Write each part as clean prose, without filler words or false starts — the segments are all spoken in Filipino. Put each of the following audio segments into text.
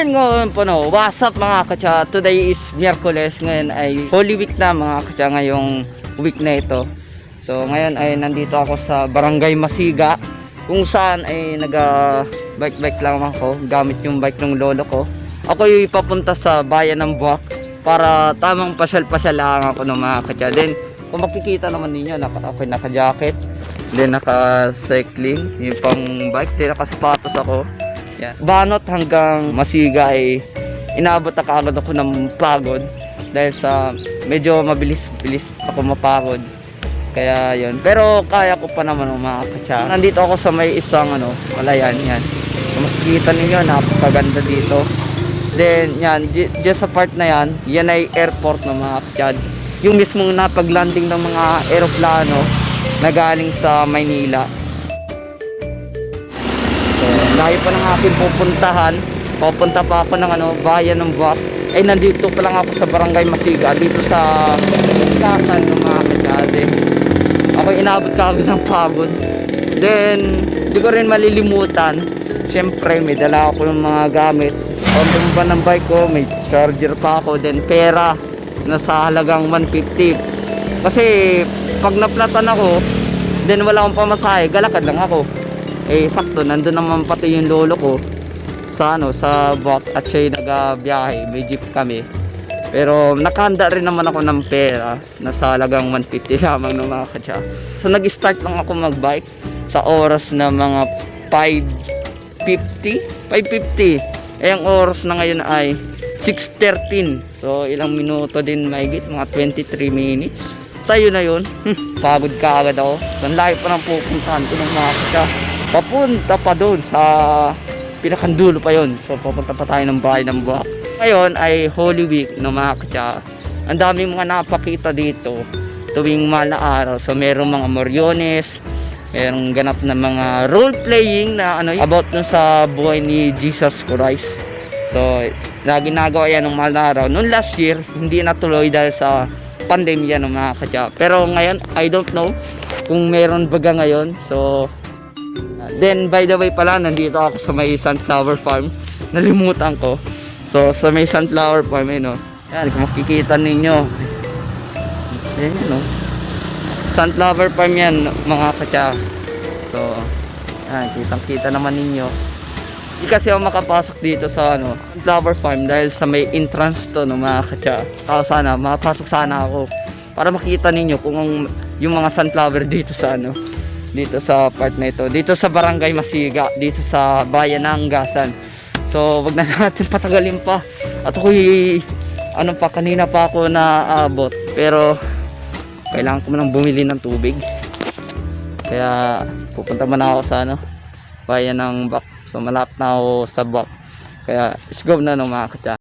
Yan ngayon po no, what's up mga katsa? Today is Miyerkules, ngayon ay Holy Week na mga katsa, ngayong week na ito. So ngayon ay nandito ako sa Barangay Masiga, kung saan ay bike lang ako, gamit yung bike ng lolo ko. Ako ay papunta sa bayan ng Buwak para tamang pasyal-pasyal lang ako ng mga katsa. Then kung makikita naman ninyo, ako'y naka-jacket, then naka-cycling, yung pang bike, then naka-sapatos ako. Yan. Banot hanggang Masiga ay inabot na kaagad ako ng pagod dahil sa medyo mabilis ako mapagod. Kaya yun. Pero kaya ko pa naman mga katsa. Nandito ako sa may isang malayan yan. So, makikita ninyo, napakaganda dito. Then yan, dyan sa part na yan, yan ay airport ng mga katsa. Yung mismong napaglanding ng mga aeroplano na galing sa Maynila. Layo pa ng aking pupuntahan. Pupunta pa ako ng bayan ng Buwak. Ay nandito pa lang ako sa Barangay Masiga, dito sa Kasan ng mga katsade. Ako inabot kagad ng pagod. Then di ko rin malilimutan, syempre may dala ako ng mga gamit. Pambang ba ng bike ko, may charger pa ako. Then pera na sa halagang 150. Kasi pag naplatan ako, then wala akong pamasahe, galakad lang ako. Eh sakto, nandun naman pati yung lolo ko sa sa Buwak at siya'y nagabiyahe, may jeep kami. Pero nakahanda rin naman ako ng pera na sa halagang 150 lamang ng mga katsa. So nag-start lang ako magbike sa oras na mga 5:50. Eh ang oras na ngayon ay 6:13. So ilang minuto din mahigit, mga 23 minutes. Tayo na yun. Pagod ka agad ako. So ang layo pa ng pupuntahan ko ng mga katsa. Papunta pa doon sa pinakandulo pa yon. So papunta pa tayo ng bahay ng Buwak. Ngayon ay Holy Week no mga katsa. Ang daming mga napakita dito tuwing mahal na araw. So merong mga moryones, merong ganap na mga role playing na about dun sa buhay ni Jesus Christ. So ginagawa yan ng mahal na araw. Noong last year hindi natuloy dahil sa pandemya no mga katsa. Pero ngayon I don't know kung meron baga ngayon. So then by the way pala, nandito ako sa may sunflower farm. Nalimutan ko. So sa may sunflower farm yan kung makikita ninyo. Ayan sunflower farm yan mga katsa. So yan, kitang kita naman ninyo. Hindi kasi ako makapasok dito sa sunflower farm dahil sa may entrance to mga katsa. Sana makapasok sana ako para makita ninyo kung yung mga sunflower dito sa dito sa part na ito, dito sa Barangay Masiga, dito sa bayan ng Gasan. So wag na natin patagalin pa. At ako'y kanina pa ako naabot, pero kailangan ko manang bumili ng tubig. Kaya pupunta man ako sa bayan ng Buwak. So malapit na ako sa Buwak. Kaya let's go na mga katsa.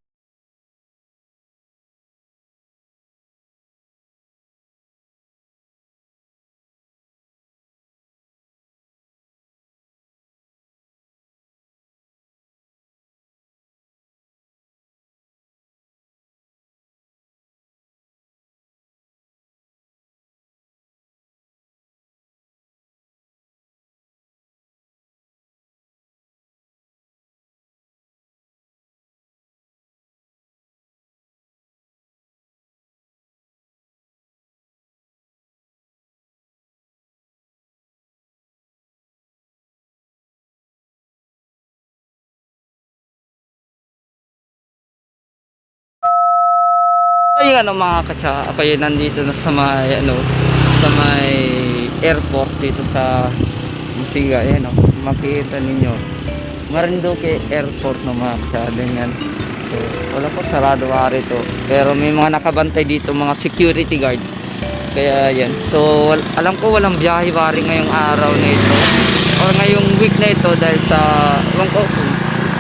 Ayun mga katsa, ako yun nandito na sa may sa may airport dito sa Masiga. Ayan makikita ninyo Marinduque Airport mga katsa. Ganyan. So, wala po, sarado ari to. Pero may mga nakabantay dito, mga security guard. Kaya yan. So alam ko walang biyahe bari ngayong araw na ito o ngayong week na ito dahil sa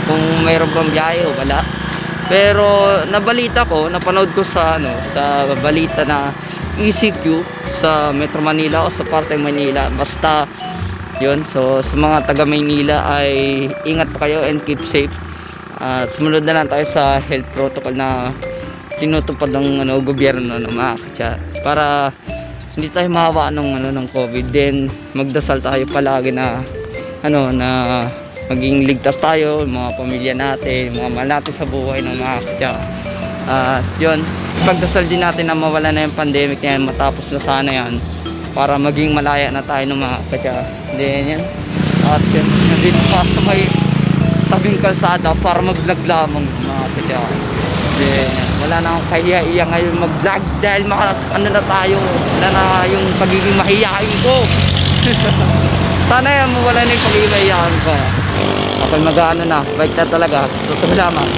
kung mayroon bang biyahe o wala. Pero napanood ko sa sa balita na ECQ sa Metro Manila o sa parte Manila, basta yun. So sa mga taga Maynila ay ingat pa kayo and keep safe. Sumunod na lang tayo sa health protocol na tinutupad ng gobyerno mga katsa, para hindi tayo mahawa ng COVID. Then magdasal tayo palagi na na maging ligtas tayo, mga pamilya natin, mga mahal natin sa buhay ng mga katya. At yun, pagdasal din natin na mawala na yung pandemic na yan, matapos na sana yan, para maging malaya na tayo ng mga katya. Then yan. At yun, nandito pa sa may tabing kalsada para mag-vlog lamang mga katya. Then wala na akong kahiya-iya ngayon mag-vlog dahil ano na tayo, wala na yung pagiging mahiyain ko. Sana yan mawala na yung pagiging mahiyain ko. Okay, mag-ano na, bike na talaga, totoo lamang.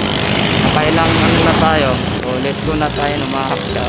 Nakailang ano na tayo, so let's go na tayo ng mga katya.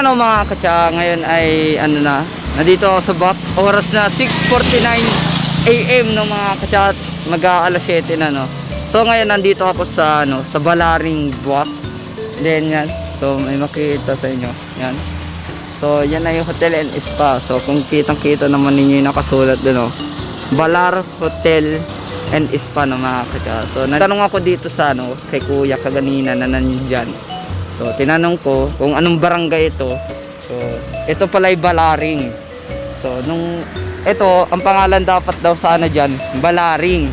Ano mga katsa, ngayon ay ano na, nandito ako sa BAP, oras na 6:49 AM no mga katsa, mag-aalas 7 na no. So ngayon nandito ako sa ano, sa Balaring BAP. Then yan, so may makita sa inyo, yan. So yan na yung hotel and spa. So kung kitang-kita naman ninyo yung nakasulat doon no, Balar Hotel and Spa no mga katsa. So natanong ako dito sa ano, kay Kuya kaganina na nandiyan. So tinanong ko kung anong barangay ito. So ito pala ay Balaring. So ito ang pangalan dapat daw sana diyan, Balaring.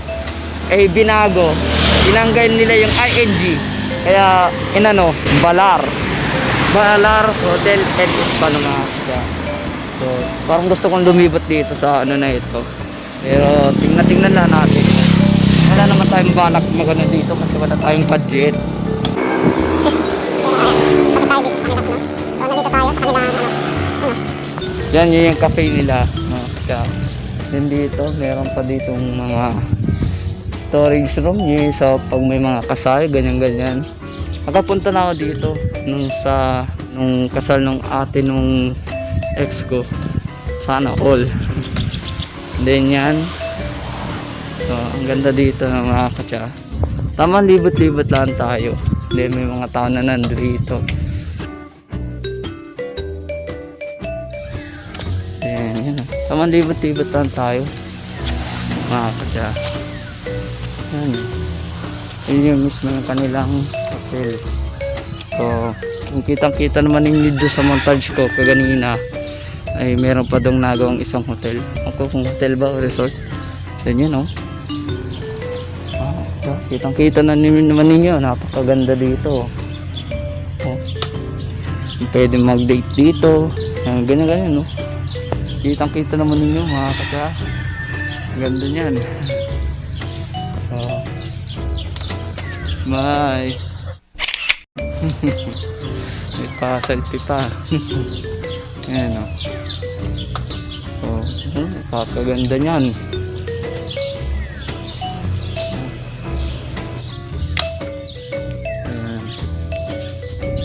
Eh binago. Tinanggal nila yung ING. Kaya inano, Balar. Balar Hotel and Spa no mga katsa. So parang gusto kong lumibot dito sa ano na ito. Pero tingnan lang natin. Wala naman tayong balak magano dito kasi wala tayong budget. Yan yun yung cafe nila. Then dito, meron pa ditong mga storage room. Yung sa pag may mga kasal, ganyan-ganyan. Nakapunta na ako dito nung kasal nung ate nung ex ko. Sana all. Then yan. So, ang ganda dito ng mga katsa. Tama, libot-libot lang tayo. Then may mga tao na nandito. Then yan. Tama, libot-libot lang tayo. Mga katsa. Yan. Yun yung mismo yung kanilang hotel. So, kung kitang-kita naman ninyo doon sa montage ko kaganina, ay meron pa dong nagawang isang hotel. Ako kung hotel ba o resort. Then yun o. Kitang-kita na naman ninyo, napakaganda dito. Oh. Pwede mag-date dito. Ganyan-ganyan, no? Kitang-kita naman ninyo, mga katsa. Ganda niyan. So, smile. May pa-selfie pa. Ayan, no? So, napakaganda niyan.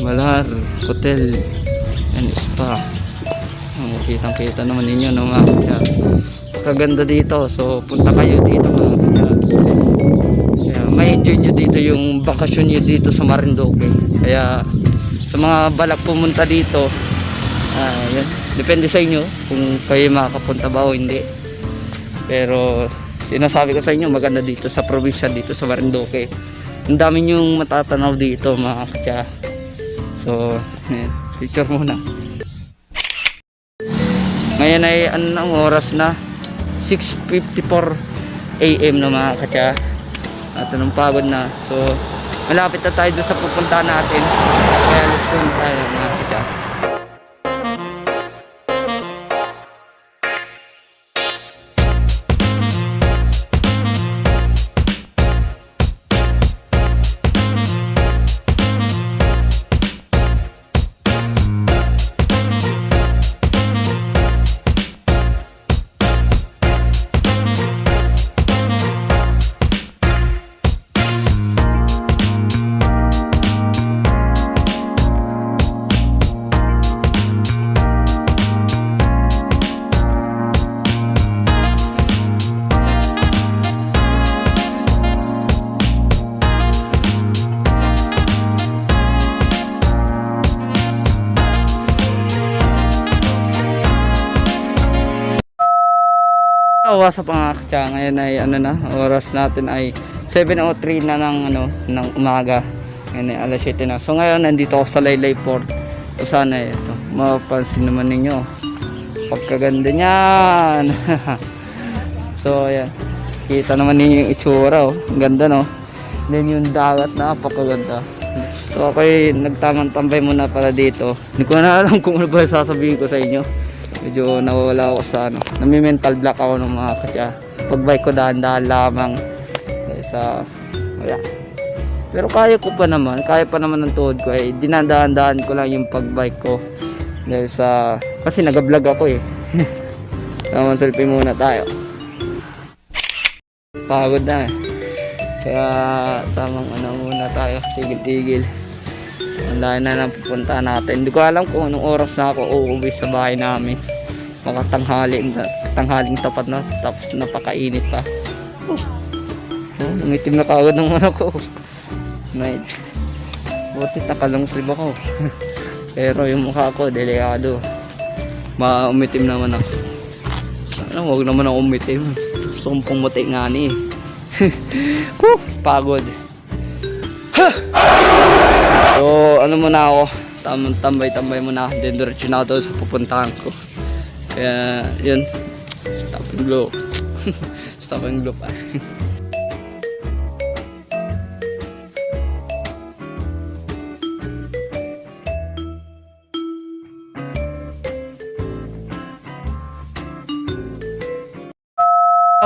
Balar Hotel and Spa. Kitang-kita naman ninyo no, mga katsa. Kaganda dito. So punta kayo dito mga katsa. May enjoy nyo dito yung bakasyon nyo dito sa Marinduque. Kaya sa mga balak pumunta dito, Yun. Depende sa inyo kung kayo makakapunta ba o hindi. Pero sinasabi ko sa inyo, maganda dito sa probinsya, dito sa Marinduque. Ang dami nyong matatanaw dito mga katya. So ayan, picture muna. Ngayon ay anong oras na? 6:54 AM na mga katya. At anong pagod na. So malapit na tayo doon sa pupuntahan natin. Kaya let's go na tayo mga katya. What's up mga katya, ngayon ay ano na, oras natin ay 7:03 na ng umaga. Ngayon ay alas 7 na. So ngayon nandito ako sa Laylay Port. So sana ito, mapapansin naman ninyo pagkaganda niyan. So ayan, kita naman ninyo yung itsura, oh. Ang ganda, no? Then yung dagat, napakaganda. So okay, nagtamang tambay muna para dito. Hindi ko na alam kung ano ba sasabihin ko sa inyo. Medyo nawawala ako sa nami-mental block ako ng mga katya. Pag bike ko dahan-dahan lamang sa wala. Pero kaya pa naman ng tuhod ko ay dinadahan-dahan ko lang yung pag bike ko. Dahil sa kasi nag-vlog ako eh. Tamang selfie muna tayo. Pagod na eh. Kaya tamang muna tayo, tigil-tigil. Ang dahil na lang pupunta natin. Hindi ko alam kung anong oras na ako uuwi sa bahay namin. Baka tanghaling tapat na. Tapos napakainit pa. Nangitim na kagad ng ano ko. Night. Buti nakalungsib ako. Pero yung mukha ko delikado. Maumitim naman ako. Huwag naman ako umitim. Gusto kong pumuti nga ni. Pagod. So ano muna ako, tambay muna, then diretso na ako sa pupuntahan ko. Kaya yun, stop and glow. Stop and glow pa.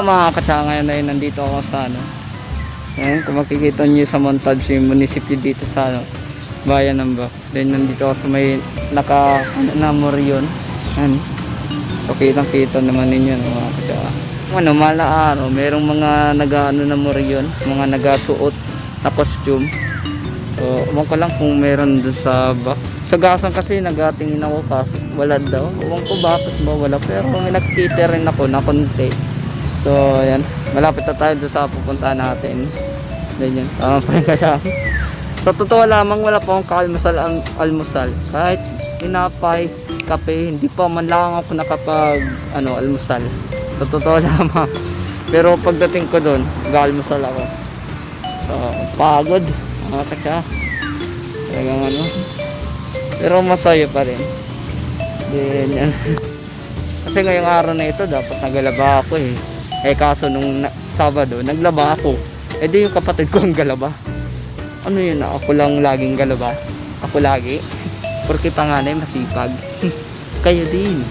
Mga katsa, ngayon ay nandito ako sa ayan, kung makikita nyo sa montage yung munisipyo dito sa bayan ng Bac. Then nandito ako sa may na Moryon. So kitang kita naman ninyo mga katsa. Mala araw, merong mga na Moryon, mga nagasuot na costume. So ewan ko lang kung meron dun sa Bac. Sa Gasan kasi nagatingin ako kaso wala daw. Ewan ko bakit ba wala, pero may nakikita rin ako na konti. So ayan, malapit na tayo doon sa pupuntahan natin. Ganyan, kaya sa totoo lamang wala pa akong almusal. Kahit tinapay, kape, hindi pa man lang ako nakapag almusal. Sa totoo lamang. Pero pagdating ko doon, mag-almusal ako. So pagod mga katsa. Talagang pero masaya pa rin. Then kasi ngayong araw na ito dapat nagalaba ako eh. Kaso nung Sabado naglaba ako. Di yung kapatid ko ang galaba. Ano yun, ako lang laging galaba. Ako lagi. Porque panganay masipag. Kayo din.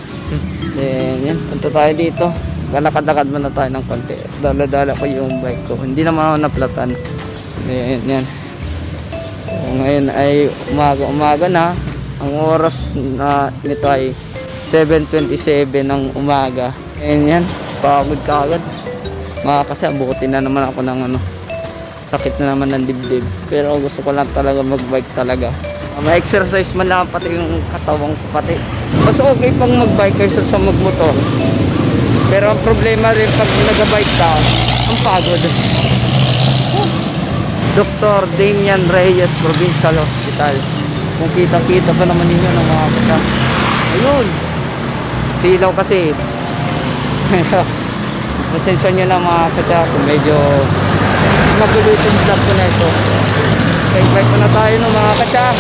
Then yan, punta tayo dito. Galakad-lakad muna tayo ng konti. Dala-dala ko yung bike ko. Hindi naman ako naplatan. Then yan. So, ngayon ay umaga na. Ang oras na nito ay 7:27 ng umaga. And yan, pagod kaagad. Kasi abutin na naman ako ng sakit na naman ng dibdib. Pero gusto ko lang talaga magbike talaga. Ma-exercise man lang pati yung katawang ko pati. Mas okay pang magbike kaysa sa magmotor. Pero ang problema rin pag nagabike ka, ang pagod. Dr. Damian Reyes Provincial Hospital. Kung kita-kita pa naman ninyo ng mga kata. Ayun. Silaw kasi. Pasensya nyo na mga katsa kung medyo magulo itong vlog ko na ito. Bike pa na tayo no mga katsa.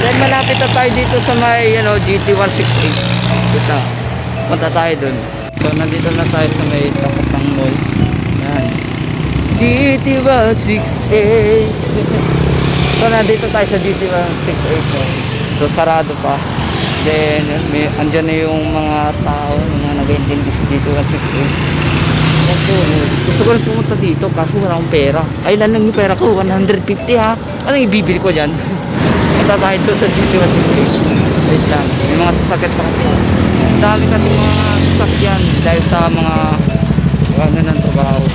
Then malapit na tayo dito sa may GT168. Dito. Punta tayo dun. So nandito na tayo sa may tapat ng mall. Yan. GT168. So nandito tayo sa GT168. So sarado pa. Then andyan na yung mga tao, mga nag-intindi sa GT168. Gusto ko lang pumunta dito kaso wala akong pera. Ay lang yung pera ko, 150 ha. Anong ibibili ko dyan? Punta tayo doon sa GT168. Wait lang, may mga sasakit pa kasi. Dami kasi mga sasakyan dahil sa mga ng trabaho.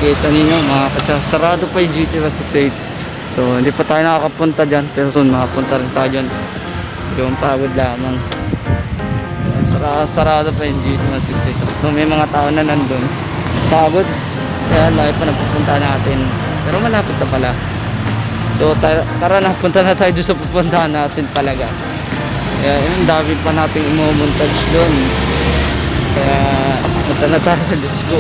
Makita ninyo mga katsa, sarado pa yung GT168. So hindi pa tayo nakakapunta dyan, pero soon makapunta rin tayo dyan. Yung pagod lamang. Sarado pa yung GT168. So may mga tao na nandun, pagod, kaya lahat pa napupunta natin, pero malapit na pala. So tara na, punta na tayo doon sa pupuntahan natin talaga. Kaya yun, dami pa natin i-montage doon. Kaya punta na tayo, let's go.